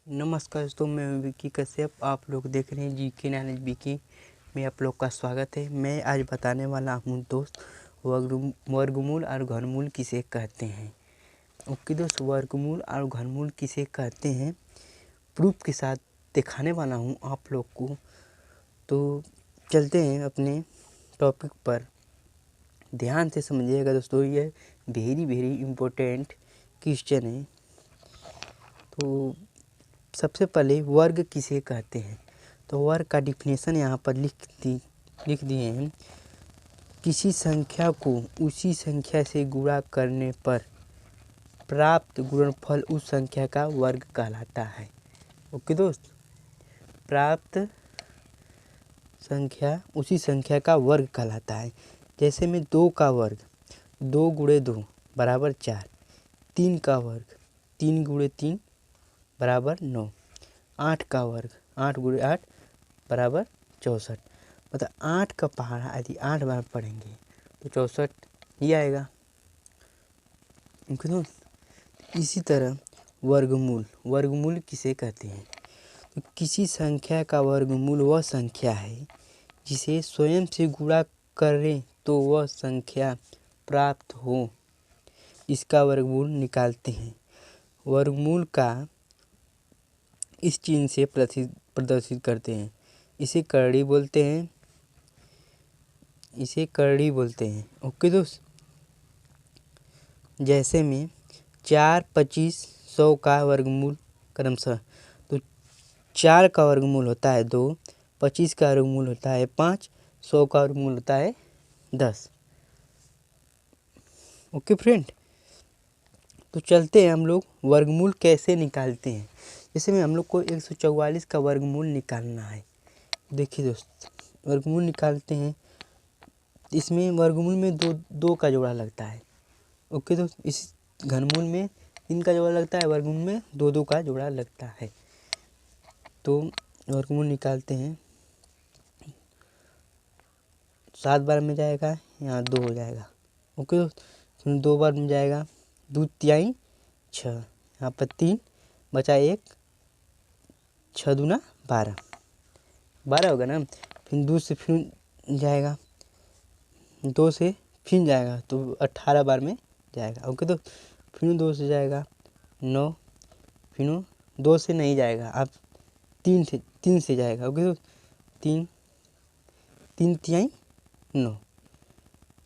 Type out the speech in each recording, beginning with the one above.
नमस्कार दोस्तों, मैं हूं विकी कश्यप। आप लोग देख रहे हैं जीके नॉलेज विकी में आप लोग का स्वागत है। मैं आज बताने वाला हूं दोस्त वर्गमूल और घनमूल किसे कहते हैं। ओके दोस्त, वर्गमूल और घनमूल किसे कहते हैं प्रूफ के साथ दिखाने वाला हूं आप लोग को। तो चलते हैं अपने टॉपिक पर। ध्यान से समझिएगा दोस्तों, ये वेरी इम्पोर्टेंट क्वेश्चन है। तो सबसे पहले वर्ग किसे कहते हैं, तो वर्ग का डिफिनेशन यहाँ पर लिख दिए हैं। किसी संख्या को उसी संख्या से गुणा करने पर प्राप्त गुणनफल उस संख्या का वर्ग कहलाता है। ओके दोस्त, प्राप्त संख्या उसी संख्या का वर्ग कहलाता है। जैसे में 2 का वर्ग 2 गुणे 2 बराबर 4, 3 का वर्ग 3 गुणे 3 बराबर 9, 8 का वर्ग 8 गुणे 8 बराबर 64। मतलब 8 का पहाड़ा यदि 8 बार पढ़ेंगे तो 64 ही आएगा। इसी तरह वर्गमूल किसे कहते हैं, तो किसी संख्या का वर्गमूल वह संख्या है जिसे स्वयं से गुणा करें तो वह संख्या प्राप्त हो, इसका वर्गमूल निकालते हैं। वर्गमूल का इस चिन्ह से प्रदर्शित करते हैं। इसे करड़ी बोलते हैं। ओके दोस्त, जैसे में 4, 25, 100 का वर्गमूल क्रमशः, तो 4 का वर्गमूल होता है 2, 25 का वर्गमूल होता है 5, 100 का वर्गमूल होता है 10। ओके फ्रेंड, तो चलते हैं हम लोग वर्गमूल कैसे निकालते हैं। जैसे में हम लोग को 144 का वर्गमूल निकालना है। देखिए दोस्त, वर्गमूल निकालते हैं। इसमें वर्गमूल में दो का जोड़ा लगता है। ओके दोस्त, इस घनमूल में 3 का जोड़ा लगता है, वर्गमूल में 2 का जोड़ा लगता है। तो वर्गमूल निकालते हैं। 7 बार में जाएगा, यहाँ 2 हो जाएगा। ओके दोस्त, 2 बार में जाएगा, 2 तिहाई 6, यहाँ पर 3 बचा 1, 6 दूना 12 होगा ना। फिर 2 से फिर जाएगा, 2 से फिर जाएगा तो 18 बार में जाएगा। ओके तो फिर 2 से जाएगा 9, फिर 2 से नहीं जाएगा, अब 3 से जाएगा। ओके तो 3 तिहाई 9।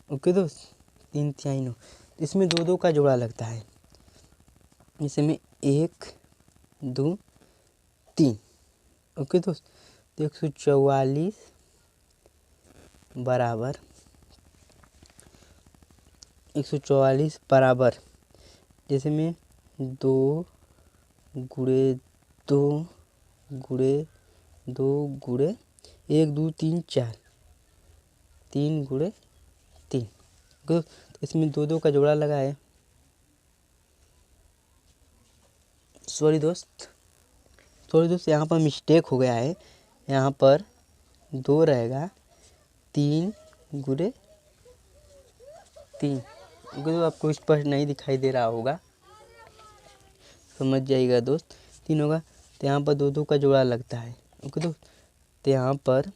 ओके दोस्त, 3 तिहाई 9। इसमें 2 का जोड़ा लगता है। इसमें 1, 2, 3। ओके दोस्त, 144 बराबर 144 बराबर, जैसे में 2 गुणे 2 गुणे 2 गुणे 1, 2, 3, 4, 3 गुणे 3। तो इसमें 2 का जोड़ा लगा है। सॉरी दोस्त, यहाँ पर मिस्टेक हो गया है। यहाँ पर 2 रहेगा, 3 गुणे 3। तो आपको स्पष्ट नहीं दिखाई दे रहा होगा, समझ जाइएगा दोस्त। 3 होगा तो यहाँ पर 2 का जोड़ा लगता है। ओके तो यहाँ पर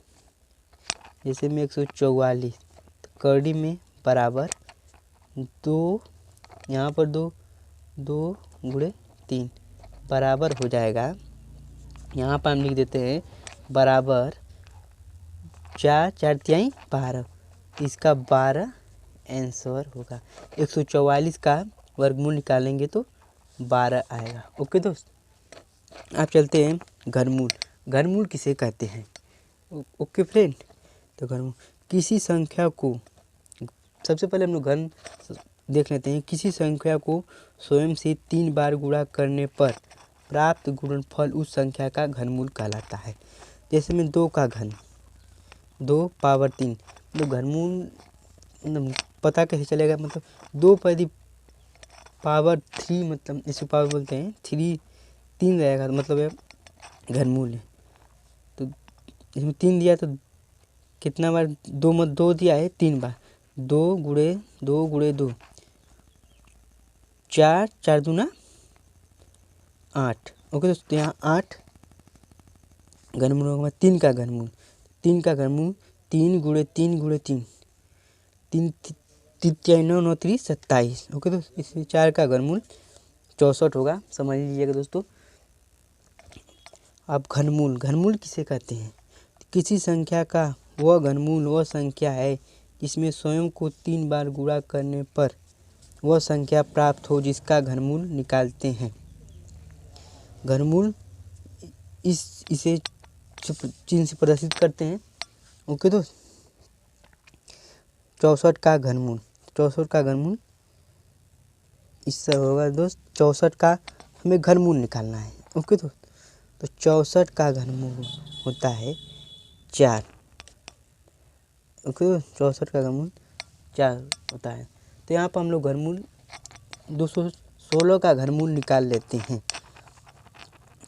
जैसे में 144 तो करड़ी में बराबर 2, यहाँ पर 2 गुणे 3 बराबर हो जाएगा। यहाँ पर हम लिख देते हैं बराबर 4, 4 तिहाई 12, इसका 12 आंसर होगा। 144 का वर्गमूल निकालेंगे तो 12 आएगा। ओके दोस्त, आप चलते हैं घनमूल किसे कहते हैं। ओके फ्रेंड, तो घनमूल किसी संख्या को, सबसे पहले हम लोग घन देख लेते हैं। किसी संख्या को स्वयं से 3 बार गुणा करने पर प्राप्त गुणनफल उस संख्या का घनमूल कहलाता है। जैसे में 2 का घन 2 पावर 3, तो घनमूल पता कैसे चलेगा, मतलब 2 पर यदि पावर 3, मतलब इसे पावर बोलते हैं 3 रहेगा तो मतलब ये घनमूल है। तो इसमें 3 दिया तो कितना बार 2 दिया है 3 बार, 2 गुणे 2, 4, 4 दूना 8, ओके दोस्तों, यहाँ 8 घनमूल होगा, 3 का घनमूल, 3 का घनमूल 3 गुणे 3 गुणे 3, 3 3 9 9 3 27। ओके दोस्तों, इसमें 4 का घनमूल 64 होगा, समझ लीजिएगा दोस्तों। अब घनमूल, घनमूल किसे कहते हैं? किसी संख्या का वह घनमूल वह संख्या है जिसमें स्वयं को 3 बार गुणा करने पर वह संख्या प्राप्त हो जिसका घनमूल निकालते हैं। घनमूल इसे चिन्ह से प्रदर्शित करते हैं। ओके दोस्त, 64 का घनमूल, 64 का घनमूल इससे होगा दोस्त, 64 का हमें घनमूल निकालना है। ओके दोस्त, तो 64 का घनमूल होता है 4। ओके, 64 का घनमूल 4 होता है। तो यहाँ पर हम लोग घनमूल 216 का घनमूल निकाल लेते हैं।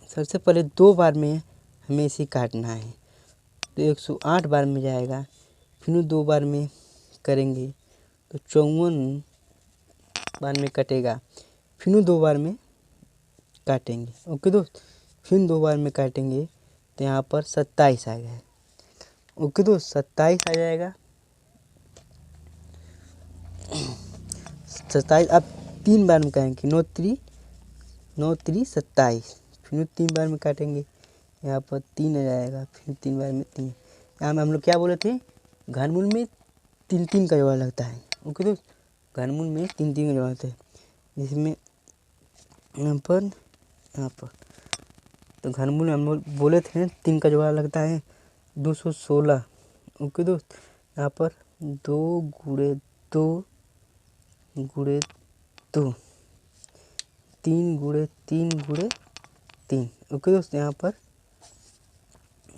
सबसे पहले 2 बार में हमें इसे काटना है, तो 108 बार में जाएगा, फिर 2 बार में करेंगे तो 54 बार में कटेगा, फिर 2 बार में काटेंगे। ओके दोस्त, फिर 2 बार में काटेंगे तो यहाँ पर 27 आ गया। ओके दोस्त, 27 आ जाएगा। 27 अब 3 बार में करेंगे, 9 3 27, फिर 3 बार में काटेंगे, यहाँ पर 3 आ जाएगा, फिर 3 बार में 3। यहाँ में हम लोग क्या बोले थे, घनमूल में 3 का जोड़ा लगता है। ओके दोस्त, घनमूल में 3 का जोड़ा लगता है, जिसमें यहाँ पर तो घनमूल हम लोग बोले थे 3 का जोड़ा लगता है 216। ओके दोस्त, यहाँ पर 2 गुणे 2 गुणे 2, 3 गुणे 3 गुणे 3। ओके दोस्त, यहाँ पर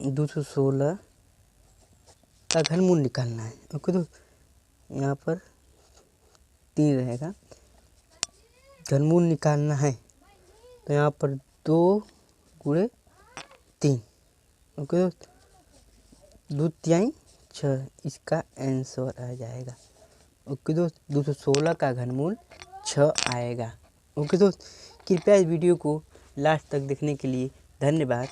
216 का घनमूल निकालना है। ओके दोस्त, यहाँ पर 3 रहेगा, घनमूल निकालना है तो यहाँ पर 2 गुणे 3। ओके दोस्त, 2 तिहाई 6 इसका आंसर आ जाएगा। ओके दोस्त, 216 का घनमूल 6 आएगा। ओके दोस्त, कृपया इस वीडियो को लास्ट तक देखने के लिए धन्यवाद।